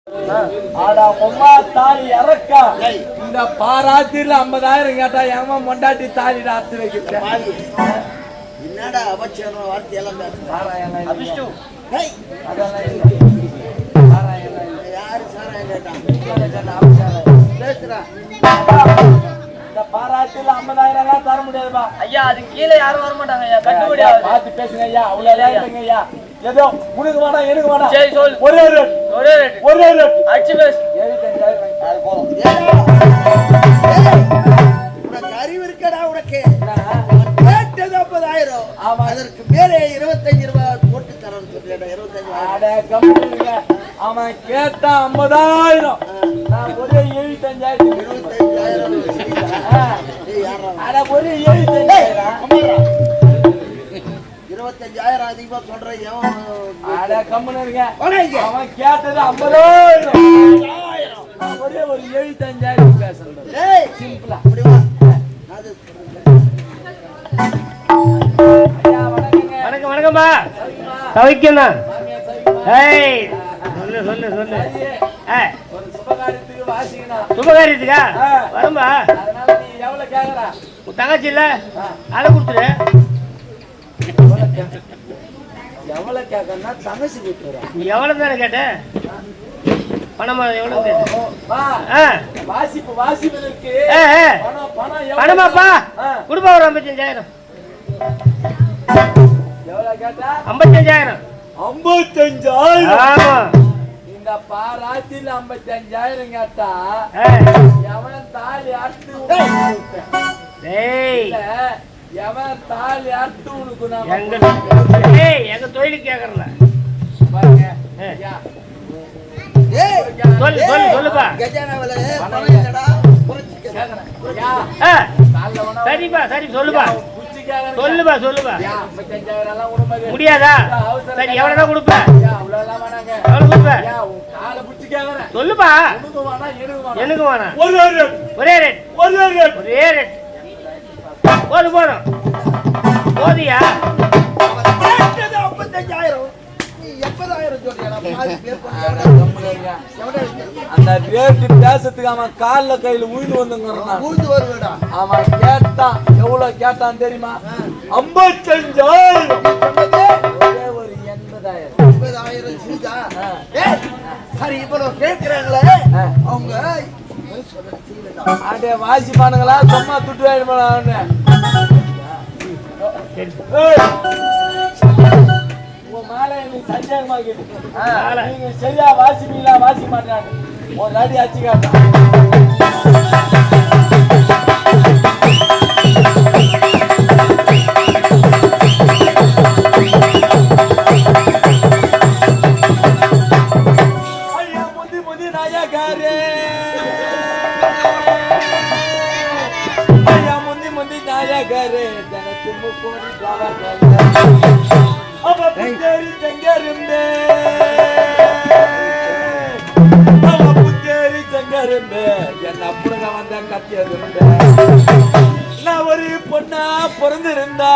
இந்த பாராத்தில 50,000 கேட்டா ஏமா மொண்டாட்டி தாலி அறுத்து வைக்கிறேன். என்னடா அவச்சேரம் வார்த்தையெல்லாம் யாரு சாராயம் பேசுறான். இந்த பாராத்தில 50,000 எல்லாம் தர முடியாதுப்பா ஐயா. அது கீழே யாரும் வர மாட்டாங்க ஐயா. கட்டுப்படி பார்த்து பேசுங்க ஐயா. அவ்வளவுதான் இல்லைங்க ஐயா. ஏதோ உனக்கு வேணாம் எனக்கு வேணாம். சரி சொல். ஒரே ரேட் அடிச்சு பேசு. 75,000 போதும். உனக்கு அறிவு இருக்கடா உனக்கு? கேட்டது 50,000. அதற்கு மேலே 25 ரூபாய் போட்டு தரணும் சொல்லிடா. 25,000 அவன் கேட்டா 50,000. நான் ஒரே 75,000. 25,000 அதிகமா சொல்றேன். அவன் கேட்டது 50,000. ஒரே ஒரு 75,000 பேசுறேன். சிம்பிளா வணக்கம். வணக்கம்மா. சவிக்கண்ணா. சொல்லு சொல்லு சொல்லு. சுபகாரியத்துக்கா வரும்பா. தங்கச்சி இல்ல அதை கொடுத்துரு. எவ்வளவு கேட்கறா தங்கச்சி கொடுத்துரு. எவ்வளவு தானே கேட்ட? பணமா எவ்வளவு கேட்ட? வாசிப்பதற்கு பணமாப்பா கொடுப்பா. ஒரு 55,000. எவ்வளவு கேட்டா? 55,000. 55,000. ஆமா. இந்த பாராத்தில 55,000 கேட்டா எவன் தாலி அறுத்து எவன் தாலி அறுத்து உனக்கு எங்க தொழிலுக்கு கேக்குறல பாருங்க. சொல்லு சொல்லு சொல்லுப்பா. சரிப்பா சரி சொல்லுப்பா. சொல்லுப்பா சொல்லுப்பா. முடியாதா? சரி எவ்வளவுதான் கொடுப்ப? எவ்வளவு கொடுப்ப? சொல்லுப்பா. எனக்கு வேணாம். ஒரே ரேட் ஒரே ரேட். போதும் போதும் போதியா? 55,000. அந்த ரேட்டு பேசத்துக்கு அவன் கால்ல கையில உயிர் வந்துங்க. அவன் கேட்டான். எவ்வளவு கேட்டான் தெரியுமா? 55,000. ஒரு 80,000. சரி இவ்வளவு கேட்கிறாங்களே அவங்க அதே வாசிப்பானுங்களா சும்மா துட்டு வாங்கிட்டு மாலை எனக்கு சந்தேகமா கேட்டு நீங்க சரியா வாசிப்பீங்களா வாசிக்க மாட்டாங்க. ஒரு அடி அச்சு காட்டான். முந்தி நாயகாரே முந்தி நாயகாரே ஜனத்து முக்கோடி புத்தேரி செங்கரும்பே புத்தேரி செங்கரும்பே என்ன புடுங்க வந்த கத்தியதும்பே. நான் ஒரு பொண்ணா பிறந்திருந்தா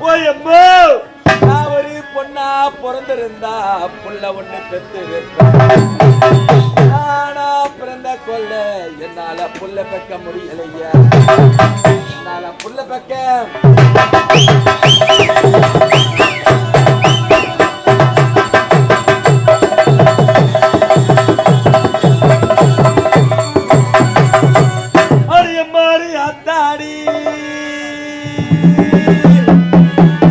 ஓயம்மோ. நான் ஒரு பொண்ணா பிறந்திருந்தா புள்ள ஒண்ணு பெற்றிருந்தா. நானா பிறந்த கொள்ள என்னால புள்ள பெக்க முடியலையா? என்னால புள்ள பெக்க அடியம்மாடி ஆத்தாடி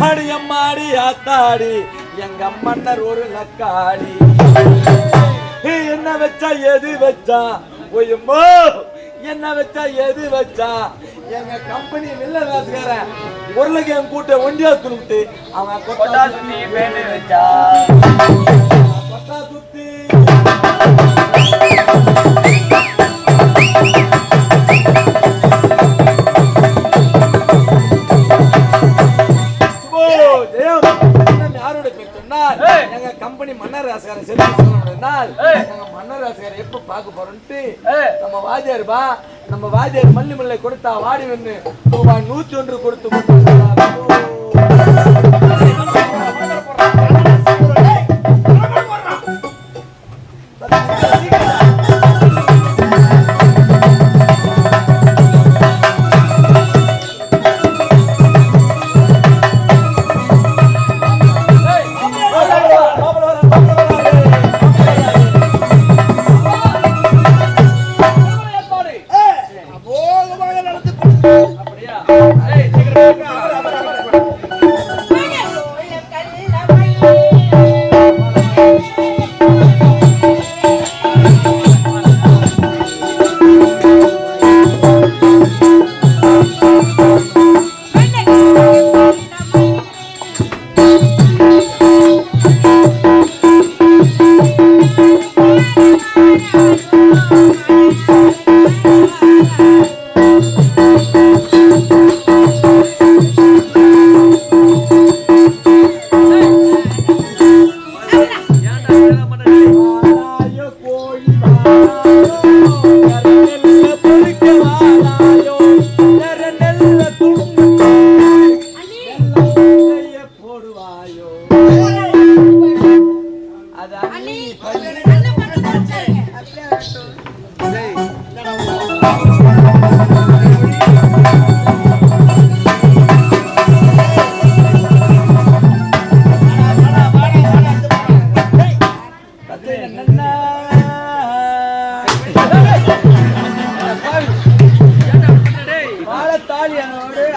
அடியம்மாடி ஆத்தாடி எங்க மன்னர் ஒரு லக்காடி. என்ன வச்சா எது வச்சா ஒய்யம்மோ என்ன வச்சா எது வச்சா எங்க கம்பெனி வெளில வேசுக்காரன் உருளைக்கிழங்கு கூட்ட ஒண்டியா துணுட்டு அவன் கொட்டா சுத்தி பேண்டு வச்சா கொட்டா சுத்தி யாரோட பேர் சொன்னால் எங்க கம்பெனி மன்னர் ராசிக்காரன் செல்வி சொன்னால் எங்க மன்னர் ராசிக்காரன் எப்ப பார்க்க போறோம்ட்டு நம்ம வாத்தியாருப்பா நம்ம வாத்தியார் மல்லி மல்லை கொடுத்தா வாடி வந்து ரூபாய் 101 கொடுத்து கொண்டு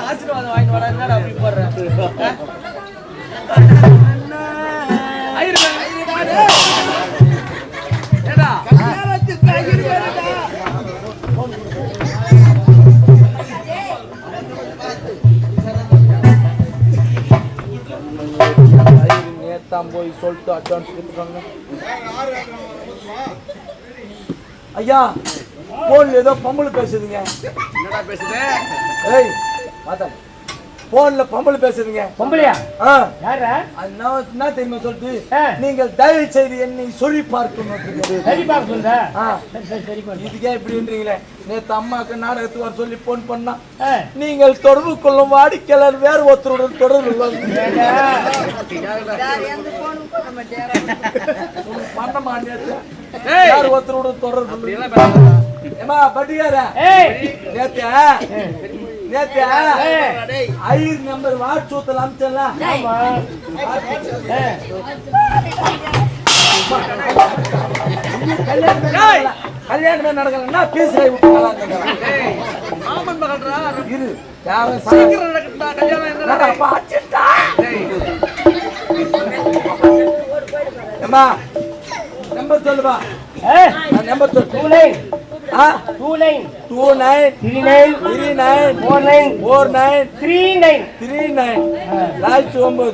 ஆசீர்வாதம் வாங்கி வர என்ன அப்படி போடுறேன் நேத்தான் போய் சொல்லிட்டு அட்வான்ஸ் கொடுத்துருக்காங்க. ஐயா போன்ல ஏதோ பொம்பளை பேசுதுங்க. என்னடா பேசுது? ஏய் மாதா போன்ல பொம்பளை பேசுதுங்க. பொம்பளையா? யாரா? என்ன தெரியுமா சொல்லிட்டு நீங்கள் தயவு செய்து என்னை சொல்லி பார்க்கணும். சரி பார்க்க சொல்ற. இதுக்கே இப்படின்றீங்களே. நேற்று அம்மாவுக்கு நாடகத்துக்கு வர சொல்லி போன் பண்ணா நீங்கள் தொடர்பு கொள்ளும் வாடிக்கையாளர் வேறு ஒருத்தருடன் தொடர்பு பண்ண மாட்டேன். வேறு ஒருத்தருடன் தொடர்பு ஏமா பட்டிக்கார நேத்து ஐயர் நம்பர் வாட்ஸ்அப்ல அனுப்பிச்சல. கல்யாணமே நடக்கலன்னா பீஸ் இரு நம்பர் சொல்லுப்பா. நம்பர் சொல்லு. 2939 லாஸ்ட் 9.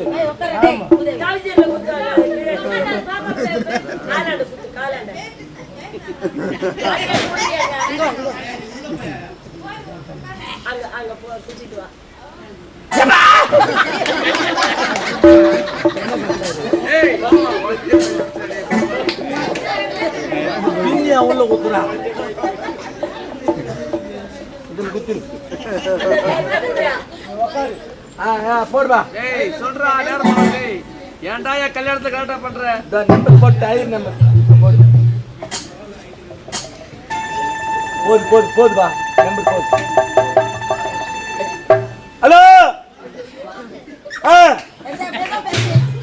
உள்ள குத்துறா இதுல குத்து போடுவா. சொல்றா ஏன்டா என் கல்யாணத்தை கரெக்டா பண்ற? நம்பர் போட்டு ஐயர் நம்பர் போதுபா. நம்பர் போது. ஹலோ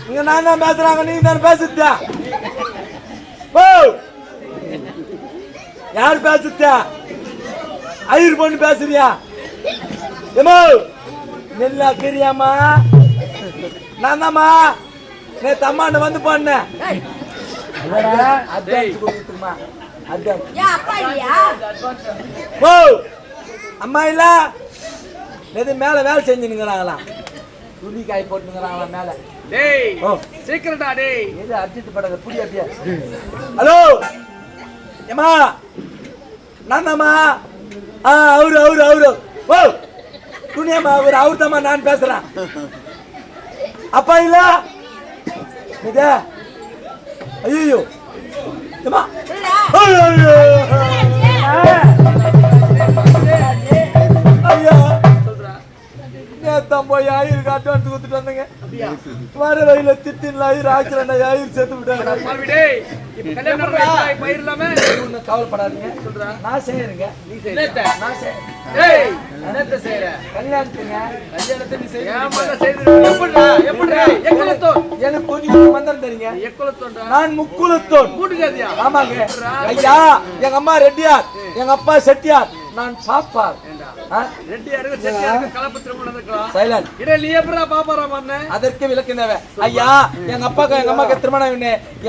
இங்க நான் தான் பேசுறாங்க. நீங்க தானே பேசுறா? யார் பேசுறா? ஐயர் பொண்ணு பேசுறியா? ஏமோ நெல்லா கிரியாமா நான் தான்மா நேத்து அம்மாண்ட வந்து போனேன். அம்மா இல்ல எது மேல வேலை செஞ்சுங்கிறாங்களாம். துணி காய் போட்டுங்கிறாங்களா மேல. சீக்கிரட்டா டேய் எது அர்ஜென்ட் படங்க புடியாட்டியா? ஹலோ ஏமா நான் தாம்மா. அவரு ஓ துணியம்மா அவர் தாம்மா நான் பேசுறேன். அப்பா இல்ல ஐயோ ஐயா நேத்தான் போய் ஆயிருக்கு அட்வான்ஸ் கொடுத்துட்டு வந்தேங்க. வர வழியில திட்டின்ல ஆயிரம் ஆக்சிடென்ட் ஆயிரம் சேர்த்து விட்டாங்க. கவலைப்படாதீங்க நான் செய்யறேங்க. எனக்கு கொஞ்சம் மந்திரம் தெரியுங்க. நான் முக்குலத்தோன். ஆமாங்க ஐயா. எங்க அம்மா ரெட்டியார், எங்க அப்பா செட்டியார், நான் பாப்பார். அதற்கு விளக்கினவ ஐயா. எங்க அப்பாக்கு எங்க அம்மாக்கு திருமணம்.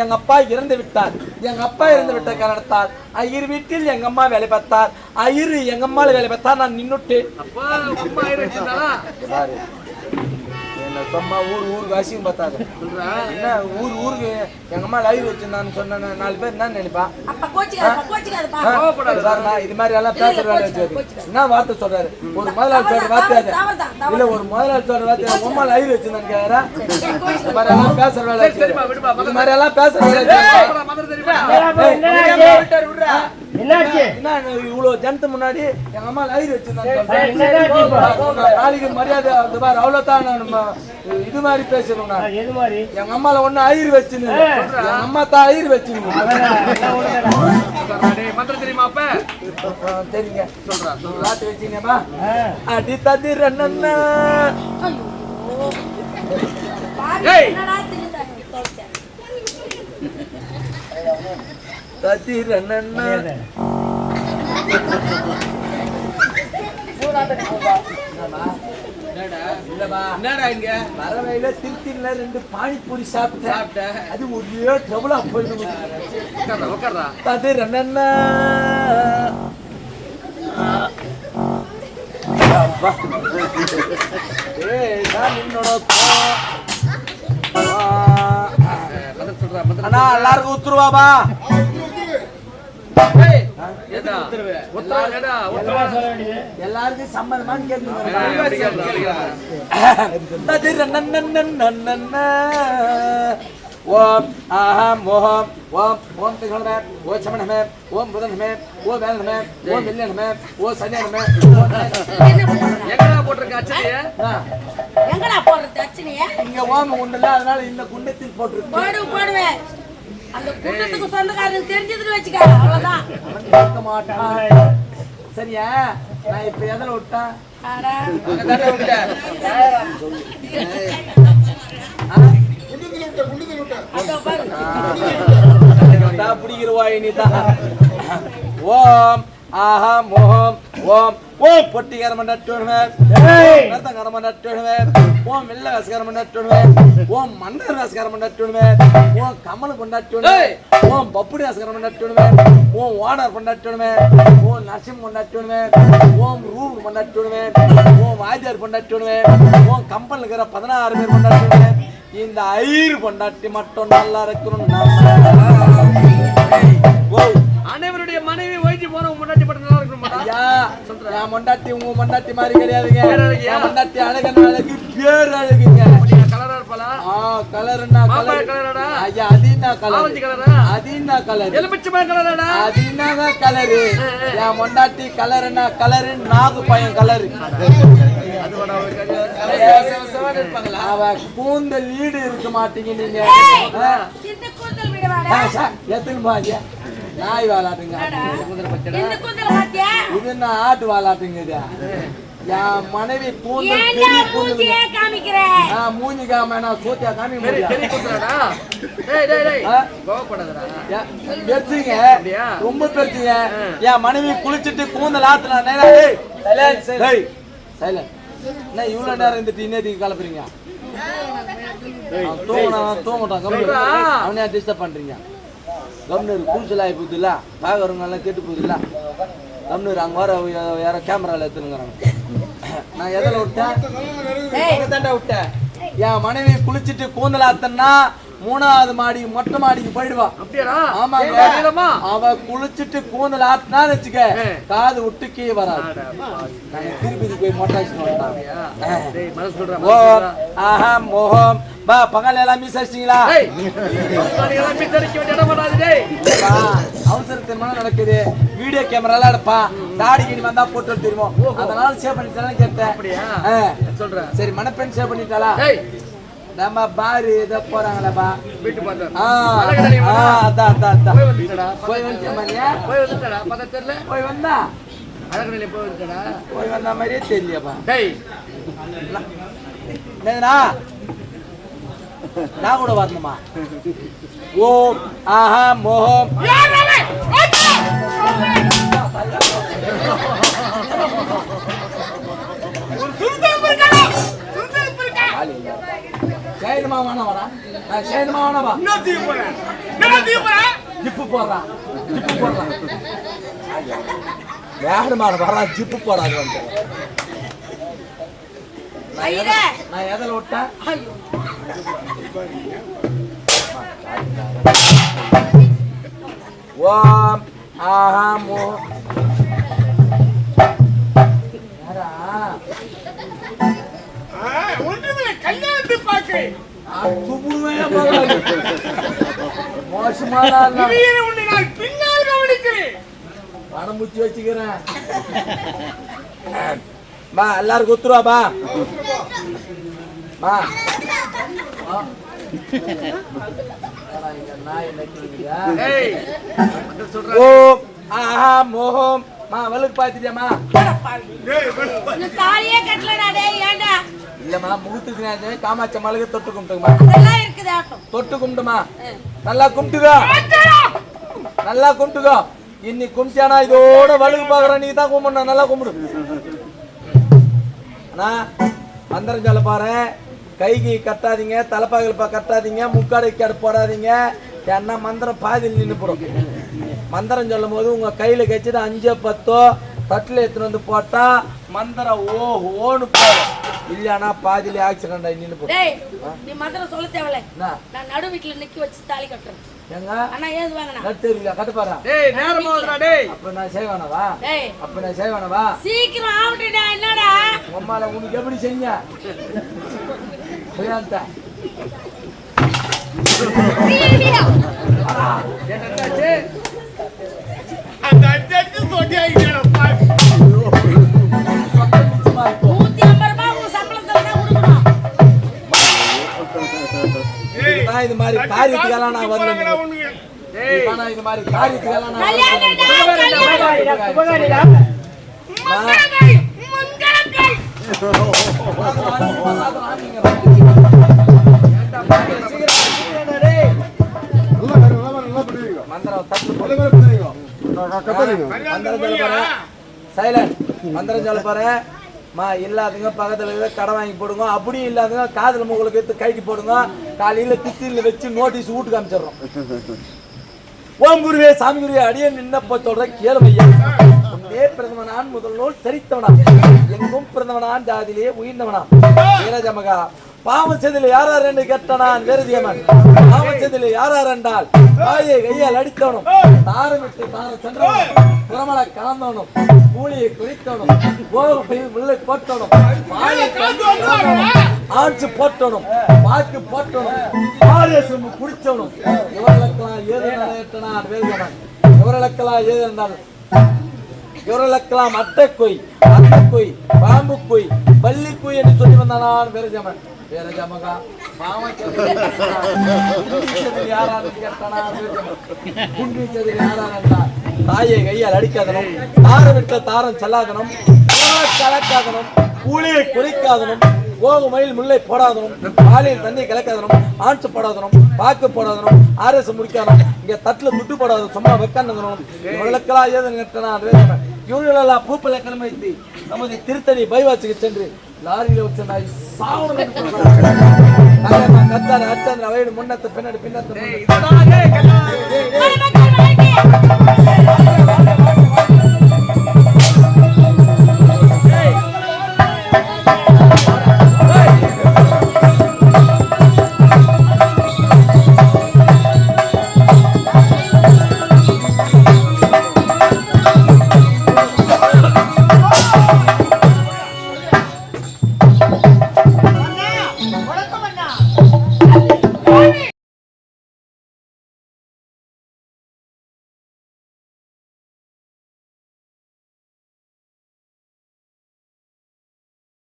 எங்க அப்பா இறந்து விட்டார். எங்க அப்பா இறந்து விட்ட காரணத்தால் ஐயர் வீட்டில் எங்க அம்மா வேலை பார்த்தார். ஐயர் எங்க அம்மால வேலை பார்த்தா நான் நின்னுட்டு சும்மா ஊர் வாசியும் பார்த்தாங்க. என்ன ஊருக்கு எங்க அம்மா லைவ் வச்சிருந்தான்னு சொன்ன 4 பேர் என்ன நினைப்பா? இது மாதிரி எல்லாம் பேசுற வேலை வச்சு என்ன வார்த்தை சொல்றாரு? ஒரு முதலாளி சொல்ற வார்த்தை இல்ல. ஒரு முதலாளி சொல்ற வார்த்தை அம்மா லைவ் வச்சிருந்தான்னு கேக்குறா. இந்த மாதிரி எல்லாம் பேசுற வேலை வச்சு இது மாதிரி எல்லாம் பேசுற வேலை என்னாச்சு? என்ன இவ்வளவு ஜனத்து முன்னாடி எங்க அம்மா ஐயர் வச்சிருந்தாங்க. நாளைக்கு மரியாதை அந்த மாதிரி அவ்வளவுதான் நம்ம இது மாதிரி பேசணும். நான் எது மாதிரி? எங்க அம்மால ஒண்ணு ஐயர் வச்சுன்னு எங்க அம்மா தான் ஐயர் வச்சுன்னு மந்திரம் தெரியுமா அப்ப? தெரியுங்க சொல்றேன். ராத்து வச்சீங்கப்பா அடி ததிர நன்னா ததிர நன்னா என்னடா இங்க வரவையில திருச்சியில 2 பானிபூரி சாப்பிட்டேன். அது ஒரே டபுளா போயிடுது. உட்கார்றா. அது ரெண்டா அண்ணா எல்லாருக்கும் உத்துருவாபா. எல்லாருக்கும் சம்மதமான்னு கேட்குங்க. ஓம் ஆஹம் ஓம் ஓம் ஓம் திகழ்மே ஓ சமணமே ஓம் புதன்மே ஓ வேலனமே ஓ மில்லனமே ஓ சனியனமே. எங்கடா போட்டிருக்க அச்சனைய? எங்கடா போடுறது அச்சனைய? இங்க ஓம் உண்டுல, அதனால இந்த குண்டத்தில் போட்டுருக்கு. போடுவேன். அந்த குண்டத்துக்கு சொந்தக்காரனுக்கு தெரிஞ்சதுன்னு வச்சுக்க, அவ்வளவுதான். கேட்க மாட்டான். சரியா? நான் இப்ப எதில் விட்டேன்? பிடிக்கிறவாய் நீதான். ஓம் ஆஹம் ஓம் ஓம் ஓம் பொட்டிகரம நட்டுடுவே கரம நட்டுடுவே ஓம் வெள்ள வசகரம நட்டுடுவே ஓம் மன்னர் வசகரம நட்டுடுவே ஓம் கமல் கொண்டாட்டுடுவே ஓம் பப்புடி வசகரம நட்டுடுவே ஓம் ஓனர் கொண்டாட்டுடுவே ஓம் நரசிம் கொண்டாட்டுடுவே ஓம் ரூம் கொண்டாட்டுடுவே ஓம் வாத்தியார் கொண்டாட்டுடுவே ஓம் கம்பல் இருக்கிற 16 பேர் கொண்டாட்டுடுவே. இந்த ஐயர் கொண்டாட்டி மட்டும் நல்லா இருக்கணும். அனைவருடைய மனைவி வயிற்று போன முன்னாடி மட்டும் நல்லா இருக்கணும். ஐயா மொண்டாட்டி உங்க மொண்டாட்டி மாதிரி கிடையாதுங்க. மொண்டாட்டி அழகன் அழகு பேர் அழகுங்க. கலரா இருப்பாளா? கலர்னா கலர் கலரடா. ஐயா அதீனா கலர். ஆரஞ்சு கலரா? அதீனா கலர். எலுமிச்சை கலரடா? அதீனா கலர். என் மொண்டாட்டி கலர்னா கலர், நாகு பையன் கலர். அவ கூந்தல் ஈடு இருக்க மாட்டீங்க நீங்க. எத்தனை நாய் வாலாட்டுங்க. இது என்ன ஆட்டு வாலாட்டுங்க. என் மனைவி கூந்தல் பெரிய கூந்தல் மூஞ்சி காம நான் சோத்தியா காமி பெருசுங்க, ரொம்ப பெருசுங்க. என் மனைவி குளிச்சுட்டு கூந்தல் ஆத்துனா என்ன இவ்வளவு நேரம் இருந்துட்டு இன்னத்துக்கு கலப்புறீங்க? தூங்கட்டான் அவனே டிஸ்டர்ப் பண்றீங்க. கம்னூர் கூசல் ஆகி போகுதுல்ல, பாக்குறவங்க எல்லாம் கேட்டு போகுதுல்ல. கம்னூர் அங்க வர யாரோ கேமரால எடுத்துனுங்கிறாங்க. நான் எதில் விட்டேன்? விட்டேன். என் மனைவி குளிச்சுட்டு கூந்தல் ஆத்தன்னா 3வது மாடி மொட்டை மாடிக்கு போயிடுவா. ஆமாங்க. அவ குளிச்சுட்டு கூந்தல் ஆத்தினா வச்சுக்க காது விட்டு கீழே வராது. திருப்பதி போய் மொட்டை பகல் எல்லாம் மிஸ் அடிச்சிங்களா? அவசரத்தின் நடக்குது. வீடியோ கேமரா எடுப்பா. தாடி கிடி வந்தா போட்டு தெரியுமோ, அதனால சேவ் பண்ணிட்டாலும் கேட்டேன். சொல்றேன். சரி மணப்பெண் சேவ் பண்ணிட்டாளா? நம்ம பாரு இத போறாங்களப்பா வீட்டு பார்த்தா. போய் வந்தா அழகடல போய் வந்த மாதிரியே தெரியலப்பா. நான் கூட வரணுமா? ஓம் ஆஹா மோகம் ஜிப்பு போடுறான் ஜிப்பு போடாது. நான் எதில் விட்டேன்? ஓம் ஆஹா மோ முச்சு வச்சுக்கிறேன். பா எல்லாருக்கும் ஒத்துருவா பா. பா ஓம் ஆஹாம் ஓஹோம். மா வலுக்கு பாத்துட்டியாமா? தாலியே கட்டலடா டேய் ஏண்டா? இல்லம்மா முகத்துக்கு காமாட்சி அம்மாளுக்கு தொட்டு கும்பிட்டுமா. அதெல்லாம் இருக்குது ஆட்டம். தொட்டு கும்பிட்டுமா. நல்லா கும்பிட்டுக்கோ, நல்லா கும்பிட்டுக்கோ. இன்னைக்கு கும்பிட்டானா இதோட வலுக்கு பாக்குறேன். நீ தான் கும்பிடணும். நல்லா கும்பிடு. அண்ணா மந்திரம் சொல்ல பாரு. கைக்கு கட்டாதீங்க, தலைப்பாகல் கட்டாதீங்க, முக்காடு போடாதீங்க. ஏன்னா மந்திரம் பாதியில் நின்று போடும். மந்திரம் சொல்லும் போது உங்க கையில கச்சிட்டு 5 10 தட்டுல எடுத்துன்னு வந்து போட்டா மந்திரம் ஓன்னு போடும். இல்லையானா பாதியில ஆக்சிடென்ட் ஆகி நின்று போடும். டேய் நீ மந்திரம் சொல்ல தேவல. நான் நடு வீட்ல நிக்க வச்சு தாலி கட்டுறேன். ஏங்க அண்ணா ஏது வாங்கனா? கட்டுறீங்க கட்டு பாரு. டேய் நேரமா வந்துடா டேய். அப்ப நான் செய்வானவா? டேய் அப்ப நான் செய்வானவா? சீக்கிரம் ஆவட்டடா என்னடா? அம்மால உனக்கு எப்படி செஞ்ச? புரியாதா? என்னடாச்சு? அந்த அஞ்சு சொட்டி ஆயிடுறப்பா. 150 ரூபாய் உங்க சம்பளத்துல தான் கொடுக்கணும். நான் இது மாதிரி காரியத்துக்கெல்லாம் நான் வரல. டேய் நான் இது மாதிரி காரியத்துக்கெல்லாம் நான் கல்யாணம்டா கல்யாணம். சுபகாரிடா. மங்களங்கள் மங்களங்கள். மந்திரம் தட்டு சைலண்ட். மந்திரம் சொல்ல பாரு. மா இல்லாதவங்க பக்கத்துல கடை வாங்கி போடுங்க. அப்படியும் இல்லாதவங்க காதல் முகலுக்கு எடுத்து கைக்கு போடுங்க. காலையில திட்டில வச்சு நோட்டீஸ் வீட்டுக்கு அனுப்பிச்சிடுறோம். ஓம் குருவே சாமி குருவே அடியே நின்னப்ப சொல்ற கேளுமையா. உன்னே பிறந்தவனான் முதல் நூல் தெரித்தவனா, எங்கும் பிறந்தவனான் ஜாதியிலே உயிர்ந்தவனா. வீரஜமகா பாவம் செய்தில் யாரார் என்று கேட்டனான் வேறுதியமன். பாவம் செய்தில் யாரார் என்றால் தாயை கையால் அடித்தவனும், தாரம் விட்டு தாரம் சென்றவனும், புறமலை கலந்தவனும், கூலியை குறித்தவனும், முல்லை போட்டவனும், ஆட்சி போட்டவனும், வாக்கு போட்டவனும், ஆரேசம் குடித்தவனும். இவர்களுக்கெல்லாம் ஏது நடத்தினான் வேறுதியமன். இவர்களுக்கெல்லாம் ஏது என்றால் இவர்களுக்கெல்லாம் அட்டைக்குய், அட்டைக்குய், பாம்புக்குய், பள்ளிக்குய் என்று சொல்லி வந்தான் வேறுதியமன். வேறஜமகா பாவம் செய்தில் யாரார் கேட்டனான் குண்டிச்சதில் யாரார் என்றால் தாயை கையால் அடிக்காதனும், தாரம் விட்ட தாரம் செல்லாதனும், கலக்காதனும், கூலியை குறைக்காதனும், கோகுமையில் முல்லை போடாதனும், பாலில் தண்ணி கலக்காதனும், ஆன்சு போடாதனும், பாக்கு போடாதனும், ஆர்எஸ் முடிக்காதனும், இங்க தட்டுல துட்டு போடாதனும், சும்மா வைக்காதனும். இவர்களுக்கெல்லாம் ஏது கேட்டனான் வேதனை. இவர்களெல்லாம் பூப்பலை கிளம்பி நமது திருத்தணி பைவாச்சுக்கு சென்று லாரியில வச்சு நாய் சாவணும். கத்தான அச்சந்திர வயது முன்னத்து பின்னாடி பின்னத்து